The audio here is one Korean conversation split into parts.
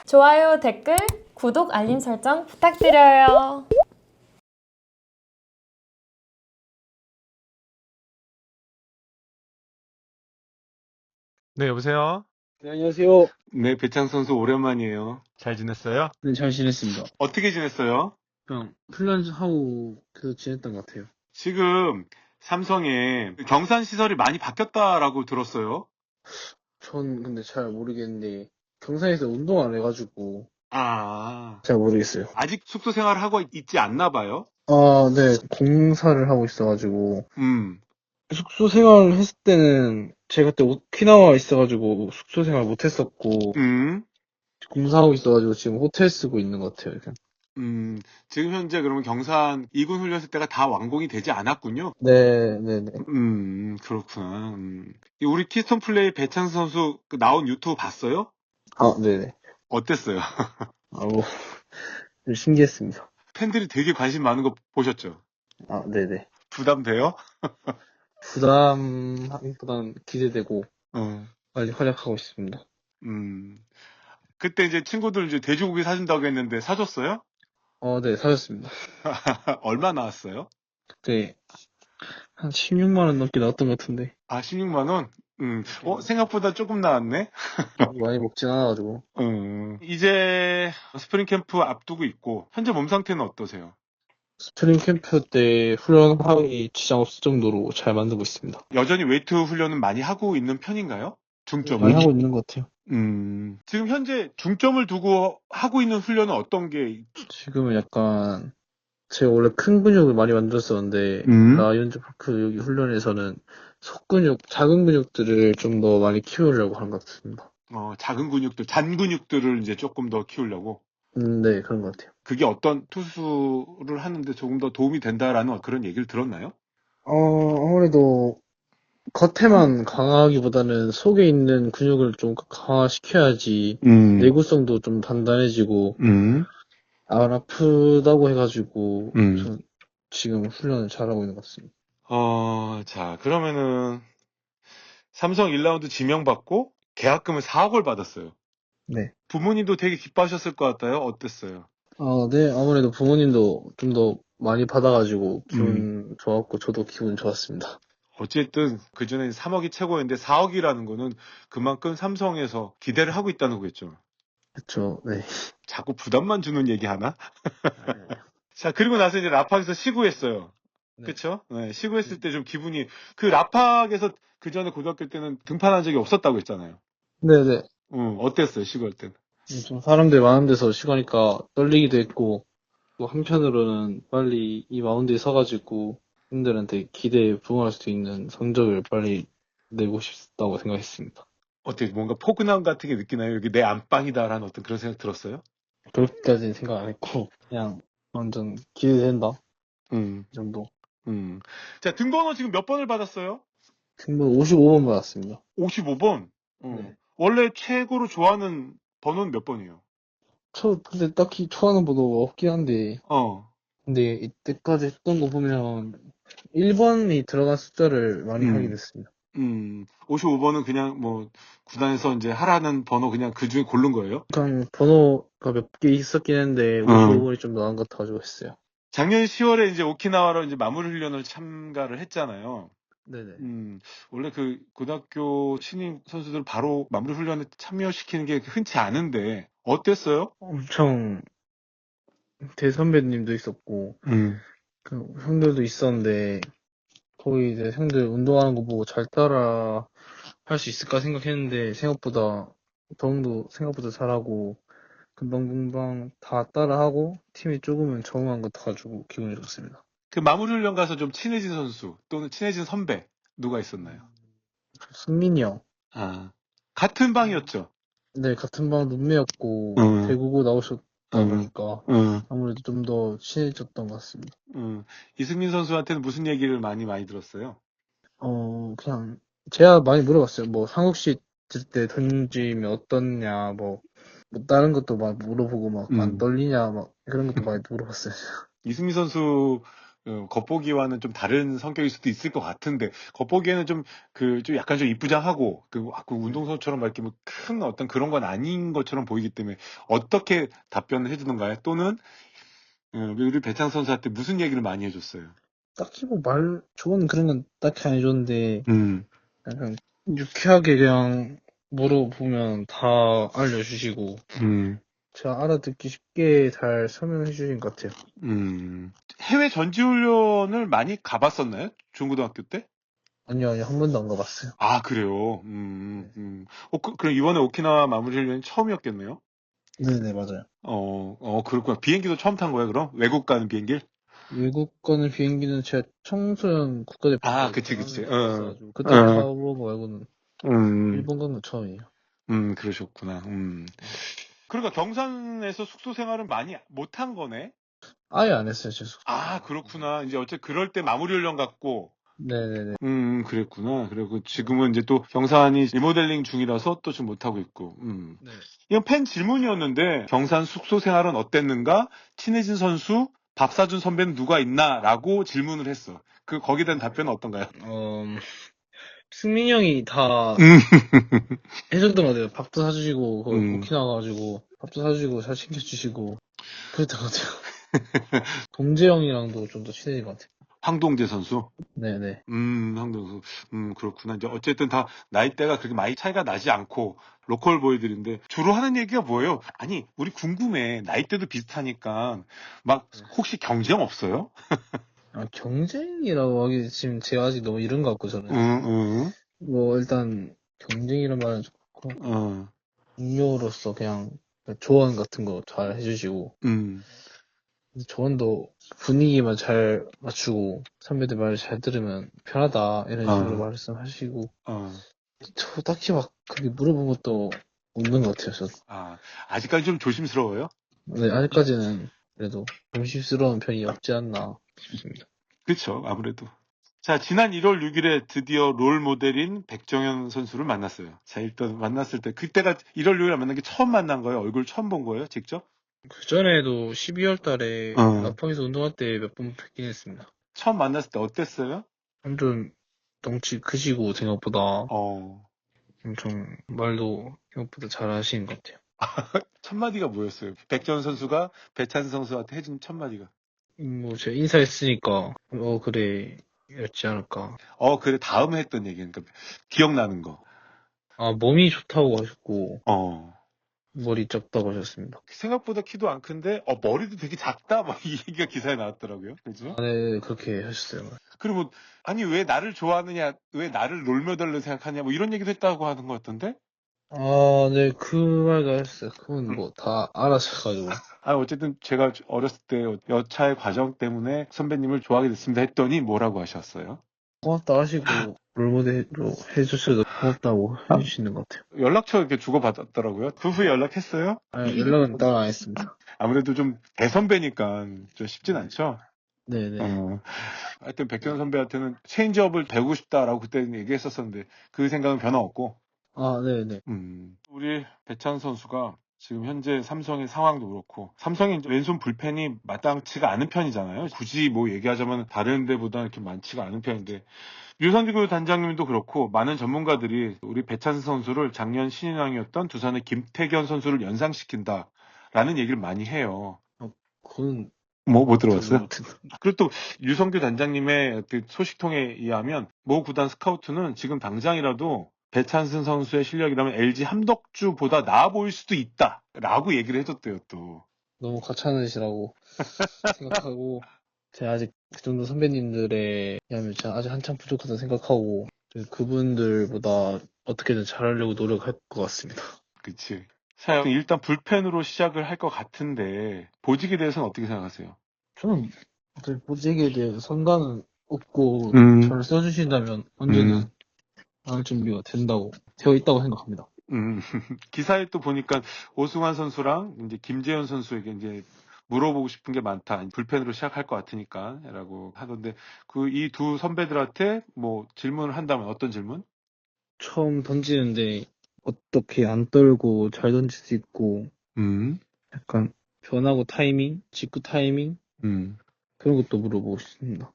좋아요, 댓글, 구독, 알림 설정 부탁드려요. 네, 여보세요? 네, 안녕하세요. 네, 배창 선수 오랜만이에요. 잘 지냈어요? 네, 잘 지냈습니다. 어떻게 지냈어요? 그냥 플랜하고 계속 지냈던 것 같아요. 지금 삼성에 경산 시설이 많이 바뀌었다라고 들었어요. 전 근데 잘 모르겠는데 경산에서 운동 안 해가지고 아, 잘 모르겠어요. 아직 숙소 생활을 하고 있지 않나 봐요? 아, 네, 공사를 하고 있어가지고 음, 숙소 생활 했을 때는 제가 그때 오키나와 있어가지고 숙소 생활 못 했었고 음, 공사하고 있어가지고 지금 호텔 쓰고 있는 것 같아요. 그냥. 음. 지금 현재 그러면 경산 2군 훈련소 때가 다 완공이 되지 않았군요. 네, 네, 네. 그렇구나. 이 우리 키스톤 플레이 배창 선수 그 나온 유튜브 봤어요? 아, 네네. 어땠어요? 아, 뭐, 좀 신기했습니다. 팬들이 되게 관심 많은 거 보셨죠? 아, 네네. 부담돼요? 부담보단 기대되고 어. 빨리 활약하고 있습니다. 음. 그때 이제 친구들 이제 돼지고기 사준다고 했는데 사줬어요? 네, 사셨습니다. 얼마 나왔어요? 그때 한 16만 원 넘게 나왔던 것 같은데 아, 16만 원? 생각보다 조금 나왔네? 많이 먹진 않아가지고. 이제 스프링 캠프 앞두고 있고, 현재 몸 상태는 어떠세요? 스프링 캠프 때 훈련하기 지장 없을 정도로 잘 만들고 있습니다. 여전히 웨이트 훈련은 많이 하고 있는 편인가요? 많이 중점을? 하고 있는 것 같아요. 지금 현재 중점을 두고 하고 있는 훈련은 어떤 게, 지금은 약간 제가 원래 큰 근육을 많이 만들었었는데 라이온즈 파크 여기 훈련에서는 속근육, 작은 근육들을 좀 더 많이 키우려고 하는 것 같습니다. 작은 근육들, 잔 근육들을 이제 조금 더 키우려고? 네, 그런 것 같아요. 그게 어떤 투수를 하는데 조금 더 도움이 된다라는 그런 얘기를 들었나요? 아무래도 겉에만 강화하기보다는 속에 있는 근육을 좀 강화시켜야지 음, 내구성도 좀 단단해지고 음, 안 아프다고 해가지고 음. 전 지금 훈련을 잘하고 있는 것 같습니다. 자, 그러면은 삼성 1라운드 지명받고 계약금을 4억을 받았어요. 네. 부모님도 되게 기뻐하셨을 것 같아요. 어땠어요? 네. 아무래도 부모님도 좀 더 많이 받아가지고 음. 기분 좋았고 저도 기분 좋았습니다. 어쨌든 그전에 3억이 최고였는데 4억이라는 거는 그만큼 삼성에서 기대를 하고 있다는 거겠죠. 그쵸. 네. 자꾸 부담만 주는 얘기 하나? 자, 그리고 나서 이제 라팍에서 시구했어요. 네. 그쵸? 네, 시구했을 때 좀 기분이, 그 라팍에서 그 전에 고등학교 때는 등판한 적이 없었다고 했잖아요. 네네. 어땠어요, 시구할 때는? 좀 사람들 많은 데서 쉬가니까 떨리기도 했고 또 한편으로는 빨리 이 마운드에 서가지고 팬들한테 기대에 부응할 수 있는 성적을 빨리 내고 싶다고 생각했습니다. 어떻게 뭔가 포근함 같은 게 느끼나요? 여기 내 안방이다라는 어떤 그런 생각 들었어요? 그렇게까지는 생각 안 했고 그냥 완전 기대된다 음, 이 정도. 음. 자, 등번호 지금 몇 번을 받았어요? 승부 55번 받았습니다. 55번. 네. 원래 최고로 좋아하는 번호는 몇 번이에요? 저 근데 딱히 좋아하는 번호가 없긴 한데 어, 근데 이때까지 했던 거 보면 1번이 들어간 숫자를 많이 하게 음, 됐습니다. 55번은 그냥 뭐, 구단에서 이제 하라는 번호 그냥 그 중에 고른 거예요? 그냥 번호가 몇 개 있었긴 했는데 55번이 좀 나은 것 같아가지고 했어요. 작년 10월에 이제 오키나와로 이제 마무리 훈련을 참가를 했잖아요. 네네. 원래 그 고등학교 신인 선수들 바로 마무리 훈련에 참여시키는 게 흔치 않은데, 어땠어요? 엄청 대선배님도 있었고 음, 그 형들도 있었는데 거기 이제 형들 운동하는 거 보고 잘 따라 할 수 있을까 생각했는데 생각보다 더웅도 생각보다 잘하고 금방금방 다 따라하고 팀이 조금은 적응한 것 같아가지고 기분이 좋습니다. 그 마무리 훈련 가서 좀 친해진 선수 또는 친해진 선배 누가 있었나요? 승민이 형. 아, 같은 방이었죠. 네, 같은 방 룸메였고 응, 대구고 나오셨다 응, 보니까 응, 아무래도 좀 더 친해졌던 것 같습니다. 응. 이승민 선수한테는 무슨 얘기를 많이 들었어요? 그냥 제가 많이 물어봤어요. 뭐 한국시 때 던지면 어떻냐, 뭐 다른 것도 막 물어보고 막 안 음. 떨리냐, 막 그런 것도 많이 물어봤어요. 이승민 선수는 겉보기와는 좀 다른 성격일 수도 있을 것 같은데, 겉보기에는 좀 약간 좀 이쁘장하고, 그 운동선수처럼 막 이렇게 뭐 큰 어떤 그런 건 아닌 것처럼 보이기 때문에, 어떻게 답변을 해주던가요? 또는, 우리 배창 선수한테 무슨 얘기를 많이 해줬어요? 딱히 뭐 좋은 그런 건 딱히 안 해줬는데, 음, 약간 유쾌하게 그냥 물어보면 다 알려주시고, 음, 제가 알아듣기 쉽게 잘 설명해 주신 것 같아요. 해외 전지훈련을 많이 가봤었나요? 중고등학교 때? 아니요, 아니요, 한 번도 안 가봤어요. 아, 그래요? 네. 그럼 이번에 오키나와 마무리 훈련이 처음이었겠네요? 네네, 맞아요. 그렇구나. 비행기도 처음 탄 거예요, 그럼? 외국 가는 비행기? 외국 가는 비행기는 제가 청소년 국가대표 아, 때 그치, 그치. 강릉에서 갔어가지고, 그때 어, 타본 거 말고는 음, 일본 간 건 처음이에요. 그러셨구나. 그러니까 경산에서 숙소 생활은 많이 못한 거네? 아예 안 했어요, 제 숙소. 아, 그렇구나. 이제 그럴 때 마무리 훈련 갔고, 네네네. 그랬구나. 그리고 지금은 이제 또 경산이 리모델링 중이라서 또 좀 못하고 있고, 네. 이건 팬 질문이었는데, 경산 숙소 생활은 어땠는가? 친해진 선수, 밥 사준 선배는 누가 있나? 라고 질문을 했어. 거기에 대한 답변은 어떤가요? 어, 승민이 형이 다 음, 해줬던 것 같아요. 밥도 사주시고, 거기 음, 오키나와 가지고, 밥도 사주시고, 잘 챙겨주시고, 그랬던 것 같아요. 동재 형이랑도 좀 더 친해진 것 같아요. 황동재 선수? 네네. 황동재 선수. 그렇구나. 이제 어쨌든 다 나이대가 그렇게 많이 차이가 나지 않고, 로컬 보이들인데, 주로 하는 얘기가 뭐예요? 아니, 우리 궁금해. 나이대도 비슷하니까, 막, 혹시 경쟁 없어요? 아, 경쟁이라고 하기 지금 제가 아직 너무 이른 것 같고, 응, 저는. 응, 뭐, 일단, 경쟁이란 말은 좋고, 어, 동료로서 그냥 조언 같은 거 잘 해주시고, 음, 조언도 분위기만 잘 맞추고, 선배들 말 잘 들으면 편하다, 이런 식으로 어, 말씀하시고, 어. 저 딱히 막 그렇게 물어본 것도 없는 것 같아요, 저. 아, 아직까지 좀 조심스러워요? 네, 아직까지는 그래도 조심스러운 편이 없지 않나 싶습니다. 그쵸, 아무래도. 자, 지난 1월 6일에 드디어 롤 모델인 백정현 선수를 만났어요. 자, 일단 만났을 때, 그때가 1월 6일에 만난 게 처음 만난 거예요? 얼굴 처음 본 거예요? 직접? 그전에도 12월 달에 어. 라팡에서 운동할 때 몇 번 뵙긴 했습니다. 처음 만났을 때 어땠어요? 완전 덩치 크시고 생각보다 어. 엄청 말도 생각보다 잘하시는 것 같아요. 첫 마디가 뭐였어요? 백정현 선수가 배찬 선수한테 해준 첫 마디가. 뭐 제가 인사했으니까 그래 였지 않을까. 그래, 다음에 했던 얘기는, 그러니까 기억나는 거. 아 몸이 좋다고 하셨고 어. 머리 작다고 하셨습니다. 생각보다 키도 안 큰데, 머리도 되게 작다? 막 이 얘기가 기사에 나왔더라고요. 그죠? 아, 네 그렇게 하셨어요. 그리고, 아니, 왜 나를 좋아하느냐, 왜 나를 롤모델로 생각하냐, 뭐 이런 얘기도 했다고 하는 것 같던데? 아, 네, 그 말도 하셨어요. 그건 뭐 다 알아셔가지고. 어쨌든 제가 어렸을 때 여차의 과정 때문에 선배님을 좋아하게 됐습니다 했더니 뭐라고 하셨어요? 고맙다 하시고, 롤모델로 해주셔서 고맙다고 해주시는 것 같아요. 연락처 이렇게 주고받았더라고요. 그 후에 연락했어요? 아니, 연락은 따로 안 했습니다. 아무래도 좀 대선배니까 좀 쉽진 않죠? 네네. 어. 하여튼 백현 선배한테는 체인지업을 배우고 싶다라고 그때는 얘기했었었는데 그 생각은 변함없고 아, 네네. 우리 배찬 선수가 지금 현재 삼성의 상황도 그렇고 삼성의 이제 왼손 불펜이 마땅치가 않은 편이잖아요. 굳이 뭐 얘기하자면 다른 데보다 이렇게 많지가 않은 편인데 류선규 단장님도 그렇고 많은 전문가들이 우리 배찬 선수를 작년 신인왕이었던 두산의 김태견 선수를 연상시킨다라는 얘기를 많이 해요. 그건 뭐 들은 들어봤어요? 것 같은데. 그리고 또 유성규 단장님의 그 소식통에 의하면 모 구단 스카우트는 지금 당장이라도 배찬승 선수의 실력이라면 LG 함덕주보다 나아 보일 수도 있다라고 얘기를 해줬대요 또. 너무 과찬이시라고 생각하고, 제가 아직 그 정도 선배님들에 비하면 제가 아직 한참 부족하다 생각하고, 그분들보다 어떻게든 잘하려고 노력할 것 같습니다. 그치. 자, 일단 불펜으로 시작을 할 것 같은데 보직에 대해서는 어떻게 생각하세요? 저는 보직에 대해 선과는 없고 음, 저를 써주신다면 언제든 음, 할 준비가 되어 있다고 생각합니다. 음. 기사에 또 보니까 오승환 선수랑 이제 김재현 선수에게 이제 물어보고 싶은 게 많다. 불펜으로 시작할 것 같으니까. 라고 하던데, 이 두 선배들한테 뭐 질문을 한다면 어떤 질문? 처음 던지는데 어떻게 안 떨고 잘 던질 수 있고 음, 약간 변하고 타이밍, 직구 타이밍 음. 그런 것도 물어보고 싶습니다.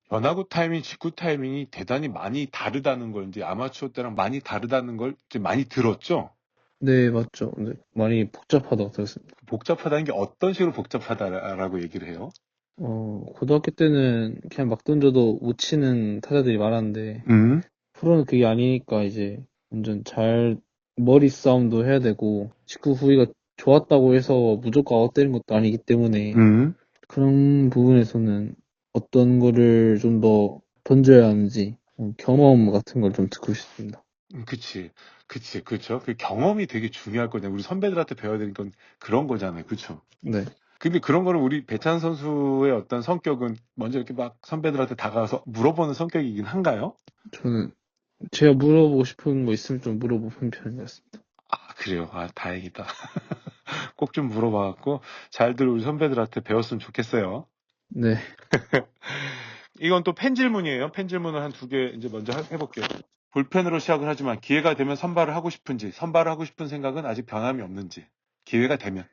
변화구 타이밍, 직구 타이밍이 대단히 많이 다르다는 걸 이제 아마추어 때랑 많이 다르다는 걸 이제 많이 들었죠? 네, 맞죠. 네, 많이 복잡하다고 들었습니다. 복잡하다는 게 어떤 식으로 복잡하다라고 얘기를 해요? 고등학교 때는 그냥 막 던져도 못 치는 타자들이 많았는데, 음, 프로는 그게 아니니까 이제 완전 머리 싸움도 해야 되고, 직구 후위가 좋았다고 해서 무조건 아웃되는 것도 아니기 때문에, 음, 그런 부분에서는 어떤 거를 좀 더 던져야 하는지, 경험 같은 걸 좀 듣고 싶습니다. 그치. 그치. 그렇죠. 그 경험이 되게 중요할 거잖아요. 우리 선배들한테 배워야 되는 건 그런 거잖아요. 그쵸? 네. 근데 그런 거를 우리 배찬 선수의 어떤 성격은 먼저 이렇게 막 선배들한테 다가가서 물어보는 성격이긴 한가요? 저는 제가 물어보고 싶은 거 있으면 좀 물어보는 편이었습니다. 아, 그래요. 아, 다행이다. 꼭 좀 물어봐갖고 잘들 우리 선배들한테 배웠으면 좋겠어요. 네. 이건 또 팬 질문이에요. 팬 질문을 한 두 개 이제 먼저 해볼게요. 볼펜으로 시작을 하지만 기회가 되면 선발을 하고 싶은지, 선발을 하고 싶은 생각은 아직 변함이 없는지, 기회가 되면.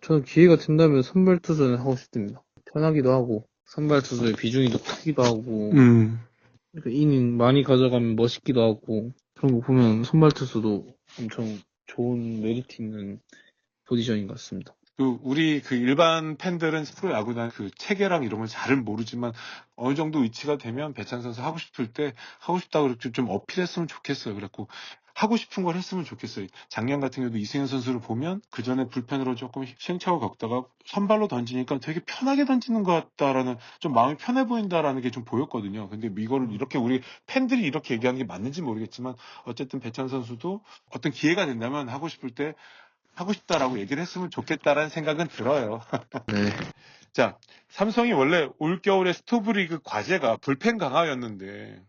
저는 기회가 된다면 선발 투수는 하고 싶습니다. 편하기도 하고, 선발 투수의 비중이 더 크기도 하고, 음. 그 이닝 많이 가져가면 멋있기도 하고, 그런 거 보면 선발 투수도 엄청 좋은 메리트 있는 포지션인 것 같습니다. 우리 일반 팬들은 프로야구나 체계랑 이런 걸 잘은 모르지만 어느 정도 위치가 되면 배찬 선수 하고 싶을 때 하고 싶다고 그렇게 좀 어필했으면 좋겠어요. 그래갖고 하고 싶은 걸 했으면 좋겠어요. 작년 같은 경우도 이승현 선수를 보면 그 전에 불펜으로 조금 시행착오 겪다가 선발로 던지니까 되게 편하게 던지는 것 같다라는, 좀 마음이 편해 보인다라는 게 좀 보였거든요. 근데 이거를 이렇게 우리 팬들이 이렇게 얘기하는 게 맞는지 모르겠지만 어쨌든 배찬 선수도 어떤 기회가 된다면 하고 싶을 때 하고 싶다라고 얘기를 했으면 좋겠다라는 생각은 들어요. 네. 자, 삼성이 원래 올겨울에 스토브리그 과제가 불펜 강화였는데,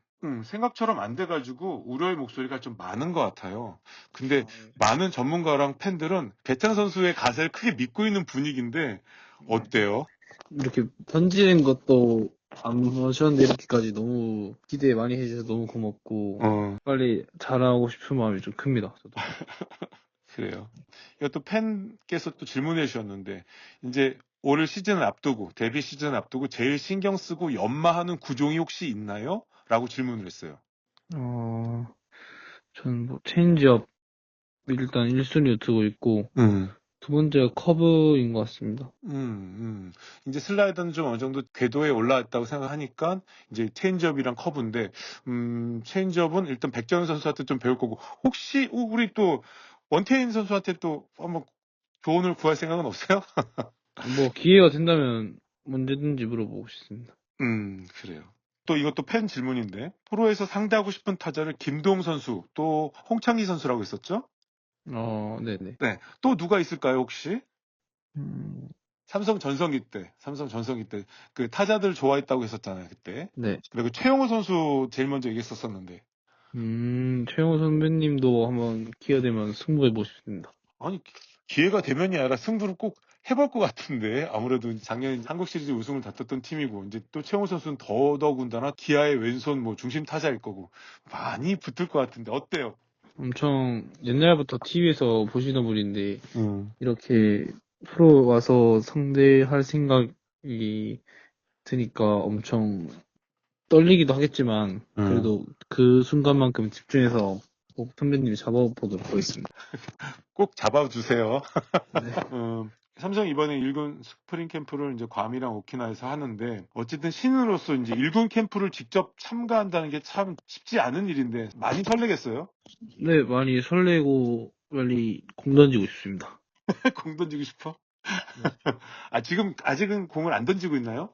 생각처럼 안 돼가지고 우려의 목소리가 좀 많은 것 같아요. 근데 많은 전문가랑 팬들은 배창 선수의 가세를 크게 믿고 있는 분위기인데, 어때요? 이렇게 던지는 것도 안 하셨는데 이렇게까지 너무 기대 많이 해주셔서 너무 고맙고, 어, 빨리 잘하고 싶은 마음이 좀 큽니다. 저도. 그래요. 이것도 팬께서 또 질문해 주셨는데, 이제 올 시즌을 앞두고, 데뷔 시즌을 앞두고 제일 신경 쓰고 연마하는 구종이 혹시 있나요? 라고 질문을 했어요. 어, 저는 뭐 체인지업 일단 1순위로 두고 있고, 음. 두 번째가 커브인 것 같습니다. 이제 슬라이더는 좀 어느 정도 궤도에 올라왔다고 생각하니까, 이제 체인지업이랑 커브인데, 체인지업은 일단 백정현 선수한테 좀 배울 거고, 혹시, 우리 또, 원태인 선수한테 또 한번 조언을 구할 생각은 없어요? 뭐 기회가 된다면 언제든지 물어보고 싶습니다. 그래요. 또 이것도 팬 질문인데, 프로에서 상대하고 싶은 타자를 김도웅 선수, 또 홍창기 선수라고 했었죠? 네네. 네. 또 누가 있을까요, 혹시? 음, 삼성 전성기 때, 그 타자들 좋아했다고 했었잖아요, 그때. 네. 그리고 최용호 선수 제일 먼저 얘기했었었는데. 최영호 선배님도 한번 기회 되면 승부해보고 싶습니다. 아니, 기회가 되면이 아니라 승부를 꼭 해볼 것 같은데. 아무래도 작년 한국 시리즈 우승을 다퉜던 팀이고, 이제 또 최용호 선수는 더더군다나 기아의 왼손 중심 타자일 거고, 많이 붙을 것 같은데, 어때요? 엄청 옛날부터 TV에서 보시던 분인데, 음, 이렇게 프로 와서 상대할 생각이 드니까 엄청 떨리기도 하겠지만, 음. 그래도 그 순간만큼 집중해서 꼭 선배님이 잡아보도록 하겠습니다. 꼭 잡아주세요. 네. 삼성 이번에 1군 스프링 캠프를 이제 괌이랑 오키나와에서 하는데, 어쨌든 신인으로서 이제 1군 캠프를 직접 참가한다는 게 참 쉽지 않은 일인데, 많이 설레겠어요? 네, 많이 설레고 빨리 공 던지고 싶습니다. 공 던지고 싶어? 네. 아직은 공을 안 던지고 있나요?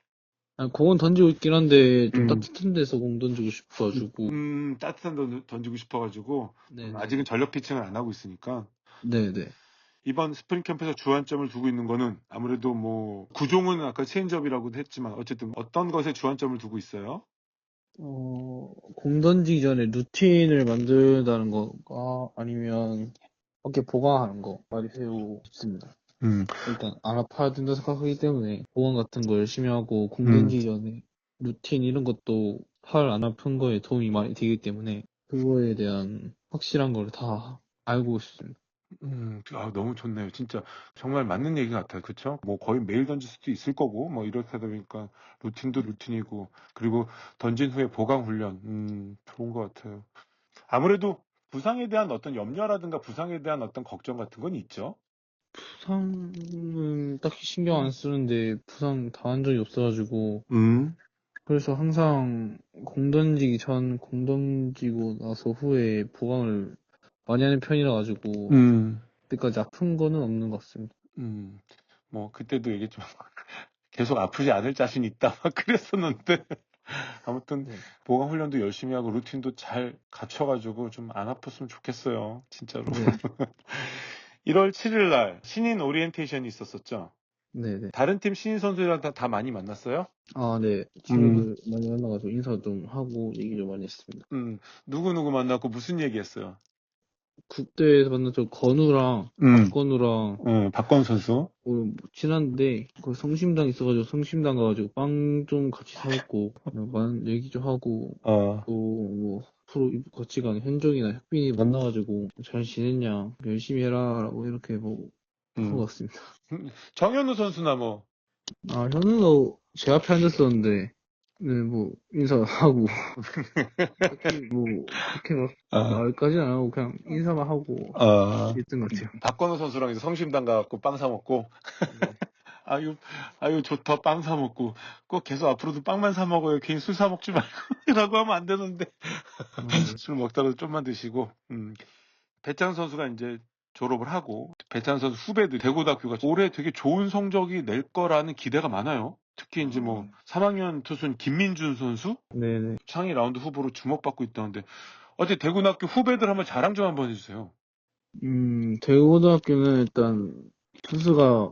공은 던지고 있긴 한데 좀 음. 따뜻한 데서 공 던지고 싶어가지고. 따뜻한 던지고 싶어가지고, 네네. 아직은 전력 피칭을 안 하고 있으니까. 네네. 이번 스프링 캠프에서 주안점을 두고 있는 거는 아무래도 구종은 아까 체인지업이라고도 했지만, 어쨌든 어떤 것에 주안점을 두고 있어요? 공 던지기 전에 루틴을 만든다는 거가 아니면 어깨 보강하는 거 많이 배우고 싶습니다. 음, 일단 안 아파야 된다 생각하기 때문에 보강 같은 거 열심히 하고 공 음. 던지기 전에 루틴 이런 것도 팔 안 아픈 거에 도움이 많이 되기 때문에 그거에 대한 확실한 걸 다 알고 싶습니다. 너무 좋네요. 진짜 정말 맞는 얘기 같아요. 그쵸? 뭐 거의 매일 던질 수도 있을 거고, 뭐 이렇게 하다 보니까 루틴도 루틴이고, 그리고 던진 후에 보강 훈련, 좋은 것 같아요. 아무래도 부상에 대한 어떤 염려라든가 부상에 대한 어떤 걱정 같은 건 있죠? 부상은 딱히 신경 안 쓰는데 부상 당한 적이 없어가지고 음, 그래서 항상 공 던지기 전, 공 던지고 나서 후에 보강을 많이 하는 편이라 가지고 음, 그때까지 아픈 거는 없는 것 같습니다. 음. 뭐 그때도 얘기했지만 계속 아프지 않을 자신 있다 막 그랬었는데 아무튼 네. 보강 훈련도 열심히 하고 루틴도 잘 갖춰가지고 좀 안 아팠으면 좋겠어요. 진짜로. 네, 1월 7일 날 신인 오리엔테이션이 있었었죠. 네, 네. 다른 팀 신인 선수들이랑 다 많이 만났어요? 아, 네. 친구들 많이 만나가지고 인사 좀 하고 얘기 좀 많이 했습니다. 누구 만났고 무슨 얘기했어요? 국대에서 만난 저 건우랑 음. 박건우랑 박건 선수. 뭐 친한데 그 성심당 있어가지고 성심당 가가지고 빵 좀 같이 사먹고 많은 얘기 좀 하고 어, 또 뭐 프로 같이 가는 현종이나 혁빈이 만나가지고 잘 지냈냐 열심히 해라라고 이렇게 뭐 한 것 음. 같습니다. 정현우 선수나 뭐, 아 현우도 제 앞에 앉았었는데 네 뭐 인사하고 딱히 뭐 그렇게 막 말까지는 안 하고 그냥 인사만 하고 있던 것 같아요. 박건우 선수랑 이제 성심당 가갖고 빵 사 먹고, 네. 아유, 좋다, 빵 사 먹고. 꼭 계속 앞으로도 빵만 사 먹어요. 괜히 술 사 먹지 말고. 라고 하면 안 되는데. 네. 술 먹다가 좀만 드시고, 배창 선수가 이제 졸업을 하고, 배창 선수 후배들, 대구다큐가 올해 되게 좋은 성적이 낼 거라는 기대가 많아요. 특히 이제 뭐, 3학년 투수는 김민준 선수? 네네. 상위 라운드 후보로 주목받고 있다는데, 어제 대구다큐 후배들 한번 자랑 좀 한번 해주세요. 대구고등학교는 일단 투수가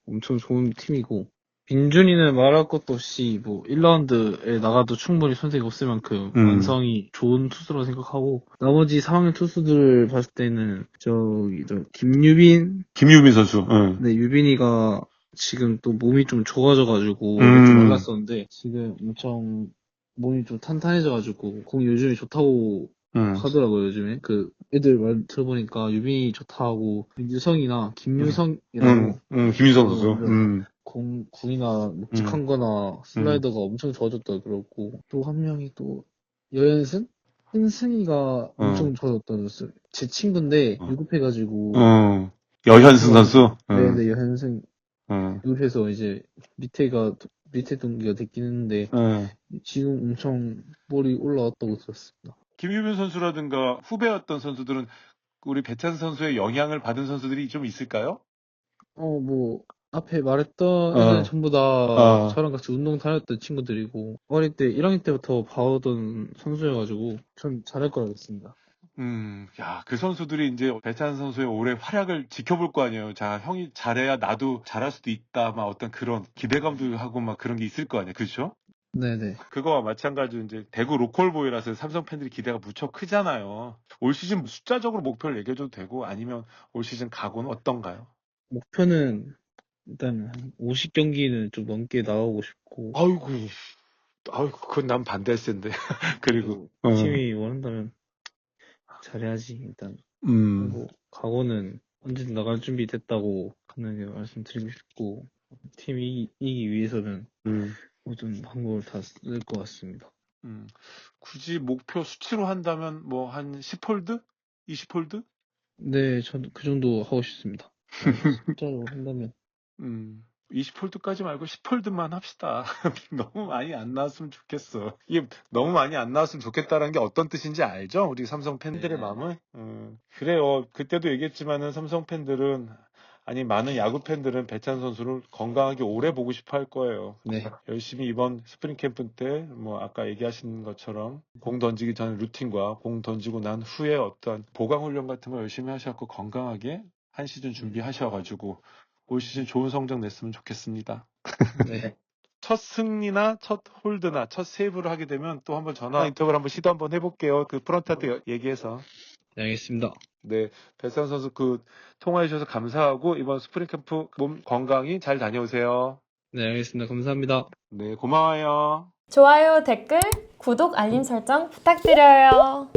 엄청 좋은 팀이고, 빈준이는 말할 것도 없이 뭐 1라운드에 나가도 충분히 손색이 없을 만큼 완성이 좋은 투수라고 생각하고, 나머지 4학년 투수들 봤을 때는 저기 저 김유빈, 김유민 선수, 응. 네 유빈이가 지금 또 몸이 좀 좋아져가지고 원래 좀 말랐었는데 지금 엄청 몸이 좀 탄탄해져가지고 공 요즘에 좋다고 하더라고요, 요즘에. 그, 애들 말 들어보니까 유빈이 좋다고, 유성이나 김유성이라고, 김유성 그, 선수, 완전 공이나 묵직한 거나 슬라이더가 엄청 좋아졌다 그러고, 또 한 명이 또, 여현승? 현승이가 엄청 좋아졌다 그랬어요. 제 친구인데, 유급해가지고, 여현승 선수, 네네, 여현승, 응. 유급해서 이제, 밑에 동기가 됐긴 했는데, 지금 엄청 볼이 올라왔다고 들었습니다. 김유민 선수라든가 후배였던 선수들은 우리 배찬 선수의 영향을 받은 선수들이 좀 있을까요? 뭐, 앞에 말했던 애들 전부 다 저랑 같이 운동 다녔던 친구들이고, 어릴 때, 1학년 때부터 봐오던 선수여가지고, 전 잘할 거라 믿습니다. 야, 그 선수들이 이제 배찬 선수의 올해 활약을 지켜볼 거 아니에요. 자, 형이 잘해야 나도 잘할 수도 있다. 막 어떤 그런 기대감도 하고 막 그런 게 있을 거 아니에요. 그렇죠? 네네. 그거와 마찬가지로 이제 대구 로컬보이라서 삼성 팬들이 기대가 무척 크잖아요. 올 시즌 숫자적으로 목표를 얘기해줘도 되고 아니면 올 시즌 각오는 어떤가요? 목표는, 일단, 한 50경기는 좀 넘게 나가고 싶고, 아이고, 그건 난 반대할 텐데. 그리고, 또 팀이 원한다면 잘해야지, 일단. 음, 하고, 각오는 언제든 나갈 준비 됐다고 하는 게 말씀드리고 싶고, 팀이 이기기 위해서는 음, 모든 방법을 다 쓸 것 같습니다. 음. 굳이 목표 수치로 한다면 뭐 한 10홀드? 20홀드? 네, 저도 그 정도 하고 싶습니다. 숫자로 한다면. 20홀드까지 말고 10홀드만 합시다. 너무 많이 안 나왔으면 좋겠어. 이게 너무 많이 안 나왔으면 좋겠다라는 게 어떤 뜻인지 알죠? 우리 삼성 팬들의 네. 마음을? 그래요. 그때도 얘기했지만은 삼성 팬들은, 아니, 많은 야구 팬들은 배찬 선수를 건강하게 오래 보고 싶어 할 거예요. 네. 열심히 이번 스프링 캠프 때, 뭐, 아까 얘기하신 것처럼, 공 던지기 전 루틴과 공 던지고 난 후에 어떤 보강 훈련 같은 거 열심히 하셔갖고 건강하게 한 시즌 준비하셔가지고, 올 시즌 좋은 성적 냈으면 좋겠습니다. 네. 첫 승리나 첫 홀드나 첫 세이브를 하게 되면 또 한번 전화 인터뷰를 한번 시도 한번 해볼게요. 그 프런트한테 얘기해서. 네, 알겠습니다. 네, 배상 선수 그 통화해 주셔서 감사하고 이번 스프링 캠프 몸 건강히 잘 다녀오세요. 네, 알겠습니다. 감사합니다. 네, 고마워요. 좋아요, 댓글, 구독, 알림 설정 부탁드려요.